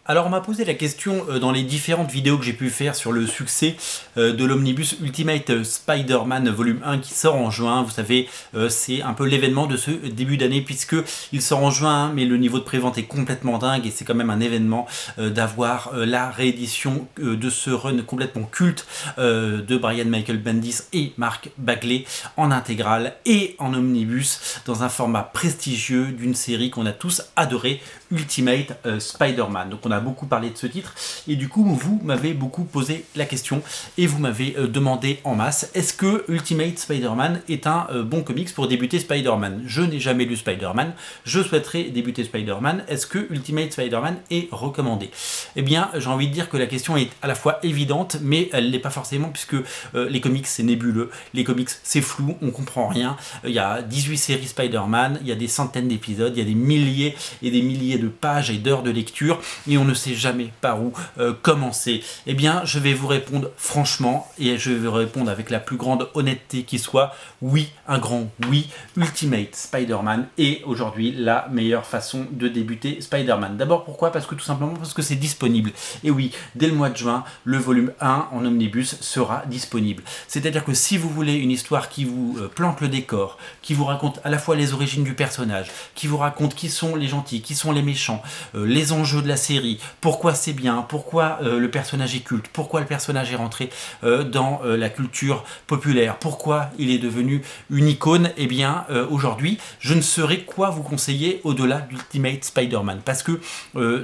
Alors on m'a posé la question dans les différentes vidéos que j'ai pu faire sur le succès de l'omnibus Ultimate Spider-Man volume 1 qui sort en juin. Vous savez, c'est un peu l'événement de ce début d'année puisque il sort en juin, mais le niveau de prévente est complètement dingue et c'est quand même un événement d'avoir la réédition de ce run complètement culte de Brian Michael Bendis et Mark Bagley en intégrale et en omnibus dans un format prestigieux d'une série qu'on a tous adoré, Ultimate Spider-Man. Donc on a beaucoup parlé de ce titre et du coup vous m'avez beaucoup posé la question et vous m'avez demandé en masse, est-ce que Ultimate Spider-Man est un bon comics pour débuter Spider-Man? Je n'ai jamais lu Spider-Man, je souhaiterais débuter Spider-Man, est-ce que Ultimate Spider-Man est recommandé? Eh bien j'ai envie de dire que la question est à la fois évidente mais elle l'est pas forcément puisque les comics c'est nébuleux, les comics c'est flou, on comprend rien, il y a 18 séries Spider-Man, il y a des centaines d'épisodes, il y a des milliers et des milliers de pages et d'heures de lecture et on ne sait jamais par où commencer. Eh bien je vais vous répondre franchement et je vais vous répondre avec la plus grande honnêteté qui soit, oui, un grand oui, Ultimate Spider-Man est aujourd'hui la meilleure façon de débuter Spider-Man. D'abord pourquoi? Parce que tout simplement parce que c'est disponible. Et oui, dès le mois de juin, le volume 1 en omnibus sera disponible. C'est-à-dire que si vous voulez une histoire qui vous plante le décor, qui vous raconte à la fois les origines du personnage, qui vous raconte qui sont les gentils, qui sont les méchants, les enjeux de la série, pourquoi c'est bien, pourquoi le personnage est culte, pourquoi le personnage est rentré dans la culture populaire, pourquoi il est devenu une icône, eh bien aujourd'hui je ne saurais quoi vous conseiller au-delà d'Ultimate Spider-Man parce que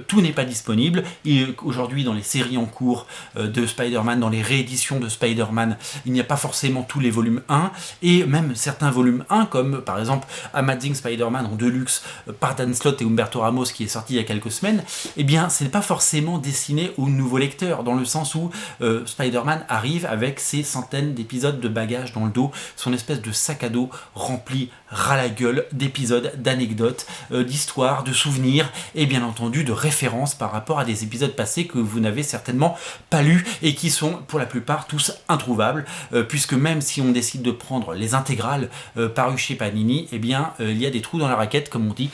tout n'est pas disponible et aujourd'hui dans les séries en cours de Spider-Man, dans les rééditions de Spider-Man, il n'y a pas forcément tous les volumes 1 et même certains volumes 1 comme par exemple Amazing Spider-Man en deluxe par Dan Slott et Humberto Ramos qui est sorti il y a quelques semaines, eh bien ce n'est pas forcément destiné aux nouveaux lecteurs dans le sens où Spider-Man arrive avec ses centaines d'épisodes de bagages dans le dos, son espèce de sac à dos rempli ras la gueule d'épisodes, d'anecdotes, d'histoires, de souvenirs et bien entendu de références par rapport à des épisodes passés que vous n'avez certainement pas lus et qui sont pour la plupart tous introuvables puisque même si on décide de prendre les intégrales parues chez Panini, eh bien il y a des trous dans la raquette comme on dit.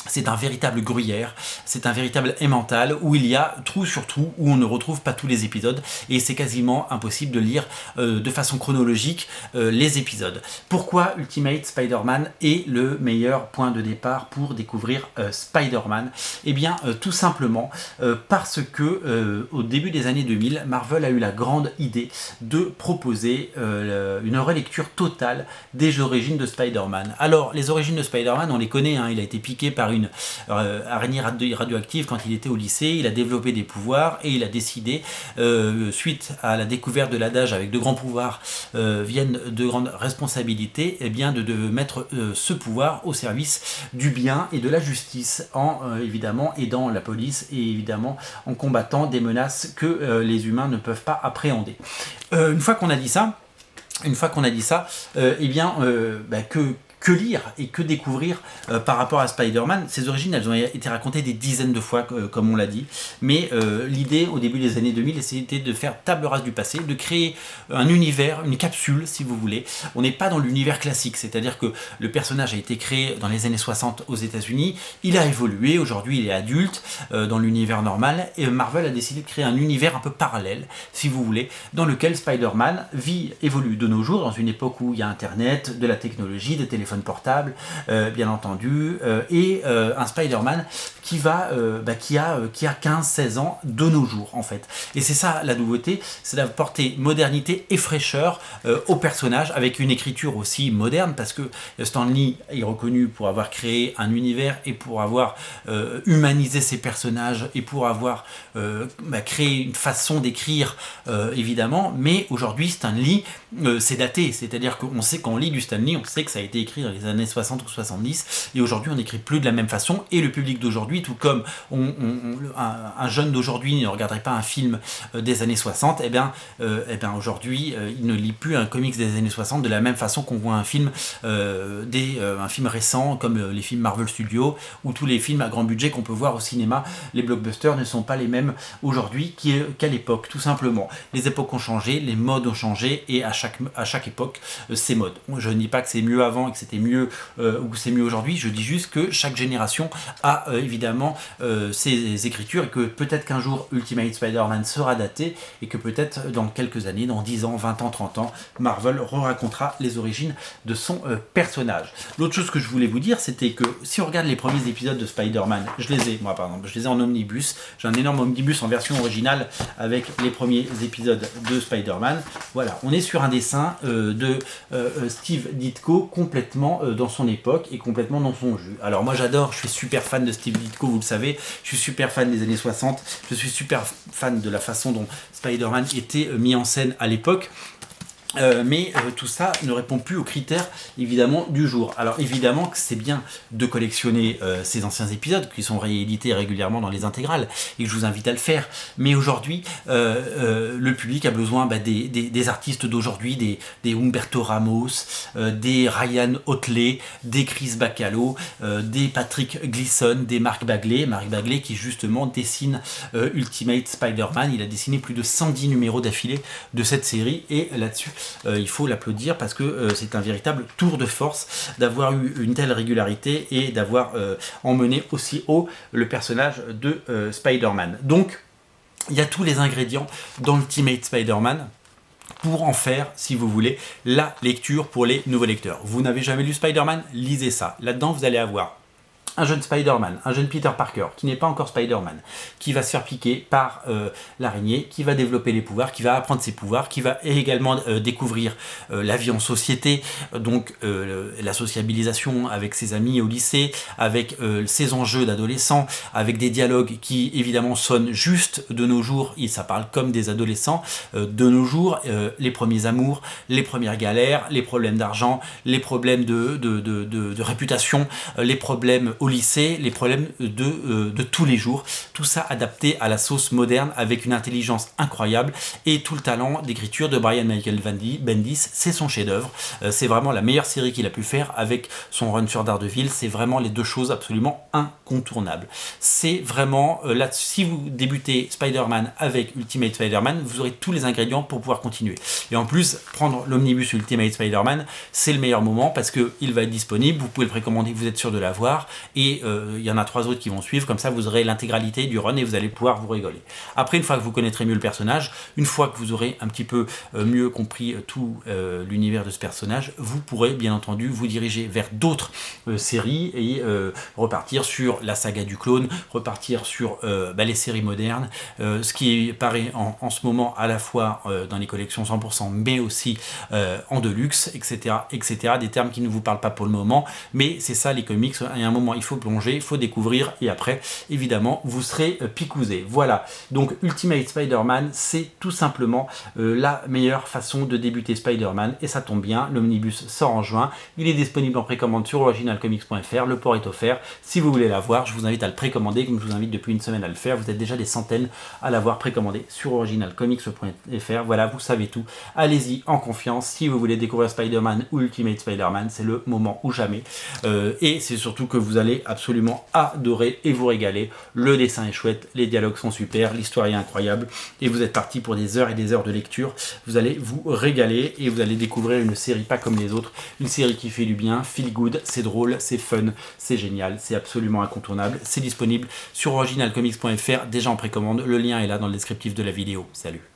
C'est un véritable gruyère, c'est un véritable emmental où il y a trou sur trou, où on ne retrouve pas tous les épisodes et c'est quasiment impossible de lire de façon chronologique les épisodes. Pourquoi Ultimate Spider-Man est le meilleur point de départ pour découvrir Spider-Man? Eh bien tout simplement parce que au début des années 2000, Marvel a eu la grande idée de proposer une relecture totale des origines de Spider-Man. Alors les origines de Spider-Man on les connaît, hein, il a été piqué par une araignée radioactive quand il était au lycée, il a développé des pouvoirs et il a décidé, suite à la découverte de l'adage avec de grands pouvoirs viennent de grandes responsabilités, eh bien de mettre ce pouvoir au service du bien et de la justice en évidemment aidant la police et évidemment en combattant des menaces que les humains ne peuvent pas appréhender. Une fois qu'on a dit ça, eh bien que lire et que découvrir par rapport à Spider-Man? Ces origines, elles ont été racontées des dizaines de fois, comme on l'a dit, mais l'idée au début des années 2000, c'était de faire table rase du passé, de créer un univers, une capsule, si vous voulez. On n'est pas dans l'univers classique, c'est-à-dire que le personnage a été créé dans les années 60 aux États-Unis, il a évolué, aujourd'hui il est adulte dans l'univers normal, et Marvel a décidé de créer un univers un peu parallèle, si vous voulez, dans lequel Spider-Man évolue de nos jours, dans une époque où il y a Internet, de la technologie, des téléphones portable, bien entendu, et un Spider-Man qui a 15-16 ans de nos jours en fait. Et c'est ça la nouveauté, c'est d'apporter modernité et fraîcheur au personnage avec une écriture aussi moderne parce que Stan Lee est reconnu pour avoir créé un univers et pour avoir humanisé ses personnages et pour avoir créé une façon d'écrire évidemment, mais aujourd'hui Stan Lee c'est daté, c'est-à-dire qu'on sait quand on lit du Stan Lee, on sait que ça a été écrit dans les années 60 ou 70 et aujourd'hui on n'écrit plus de la même façon et le public d'aujourd'hui, tout comme un jeune d'aujourd'hui ne regarderait pas un film des années 60, et bien aujourd'hui il ne lit plus un comics des années 60 de la même façon qu'on voit un film un film récent comme les films Marvel Studios ou tous les films à grand budget qu'on peut voir au cinéma. Les blockbusters ne sont pas les mêmes aujourd'hui qu'à l'époque, tout simplement. Les époques ont changé, les modes ont changé et à chaque époque ces modes. Je ne dis pas que c'est mieux avant, etc. c'était mieux ou c'est mieux aujourd'hui. Je dis juste que chaque génération a évidemment ses écritures et que peut-être qu'un jour Ultimate Spider-Man sera daté et que peut-être dans quelques années, dans 10 ans, 20 ans, 30 ans, Marvel racontera les origines de son personnage. L'autre chose que je voulais vous dire, c'était que si on regarde les premiers épisodes de Spider-Man, moi par exemple, je les ai en omnibus, j'ai un énorme omnibus en version originale avec les premiers épisodes de Spider-Man. Voilà, on est sur un dessin de Steve Ditko complètement dans son époque et complètement dans son jus. Alors moi j'adore, je suis super fan de Steve Ditko, vous le savez, je suis super fan des années 60, je suis super fan de la façon dont Spider-Man était mis en scène à l'époque. Mais tout ça ne répond plus aux critères évidemment du jour. Alors évidemment que c'est bien de collectionner ces anciens épisodes qui sont réédités régulièrement dans les intégrales et que je vous invite à le faire, mais aujourd'hui le public a besoin des artistes d'aujourd'hui, des Humberto Ramos, des Ryan Otley, des Chris Bacalo, des Patrick Gleason, des Mark Bagley qui justement dessine Ultimate Spider-Man. Il a dessiné plus de 110 numéros d'affilée de cette série et là-dessus il faut l'applaudir parce que c'est un véritable tour de force d'avoir eu une telle régularité et d'avoir emmené aussi haut le personnage de Spider-Man. Donc il y a tous les ingrédients dans Ultimate Spider-Man pour en faire, si vous voulez, la lecture pour les nouveaux lecteurs. Vous n'avez jamais lu Spider-Man? Lisez ça. Là-dedans, vous allez avoir un jeune Spider-Man, un jeune Peter Parker, qui n'est pas encore Spider-Man, qui va se faire piquer par l'araignée, qui va développer les pouvoirs, qui va apprendre ses pouvoirs, qui va également découvrir la vie en société, donc la sociabilisation avec ses amis au lycée, avec ses enjeux d'adolescent, avec des dialogues qui évidemment sonnent juste de nos jours, et ça parle comme des adolescents de nos jours, les premiers amours, les premières galères, les problèmes d'argent, les problèmes de réputation, les problèmes au lycée, les problèmes de tous les jours, tout ça adapté à la sauce moderne avec une intelligence incroyable et tout le talent d'écriture de Brian Michael Bendis. C'est son chef-d'œuvre, c'est vraiment la meilleure série qu'il a pu faire avec son run sur Daredevil, c'est vraiment les deux choses absolument incontournables. C'est vraiment là, si vous débutez Spider-Man avec Ultimate Spider-Man, vous aurez tous les ingrédients pour pouvoir continuer. Et en plus, prendre l'omnibus Ultimate Spider-Man, c'est le meilleur moment parce qu'il va être disponible, vous pouvez le précommander, vous êtes sûr de l'avoir. Et il y en a 3 autres qui vont suivre, comme ça vous aurez l'intégralité du run et vous allez pouvoir vous rigoler. Après, une fois que vous connaîtrez mieux le personnage, une fois que vous aurez un petit peu mieux compris tout l'univers de ce personnage, vous pourrez bien entendu vous diriger vers d'autres séries et repartir sur la saga du clone, repartir sur les séries modernes, ce qui paraît en ce moment à la fois dans les collections 100% mais aussi en deluxe, etc., etc. Des termes qui ne vous parlent pas pour le moment, mais c'est ça les comics, il y a un moment il faut plonger, il faut découvrir et après évidemment vous serez picousé. Voilà, donc Ultimate Spider-Man c'est tout simplement la meilleure façon de débuter Spider-Man et ça tombe bien, l'omnibus sort en juin, il est disponible en précommande sur originalcomics.fr, le port est offert, si vous voulez l'avoir je vous invite à le précommander comme je vous invite depuis une semaine à le faire, vous êtes déjà des centaines à l'avoir précommandé sur originalcomics.fr. Voilà, vous savez tout, allez-y en confiance, si vous voulez découvrir Spider-Man ou Ultimate Spider-Man c'est le moment ou jamais et c'est surtout que vous allez absolument adorer et vous régaler. Le dessin est chouette, les dialogues sont super, l'histoire est incroyable et vous êtes parti pour des heures et des heures de lecture. Vous allez vous régaler et vous allez découvrir une série pas comme les autres, une série qui fait du bien, feel good, c'est drôle, c'est fun, c'est génial, c'est absolument incontournable. C'est disponible sur originalcomics.fr déjà en précommande, le lien est là dans le descriptif de la vidéo. Salut.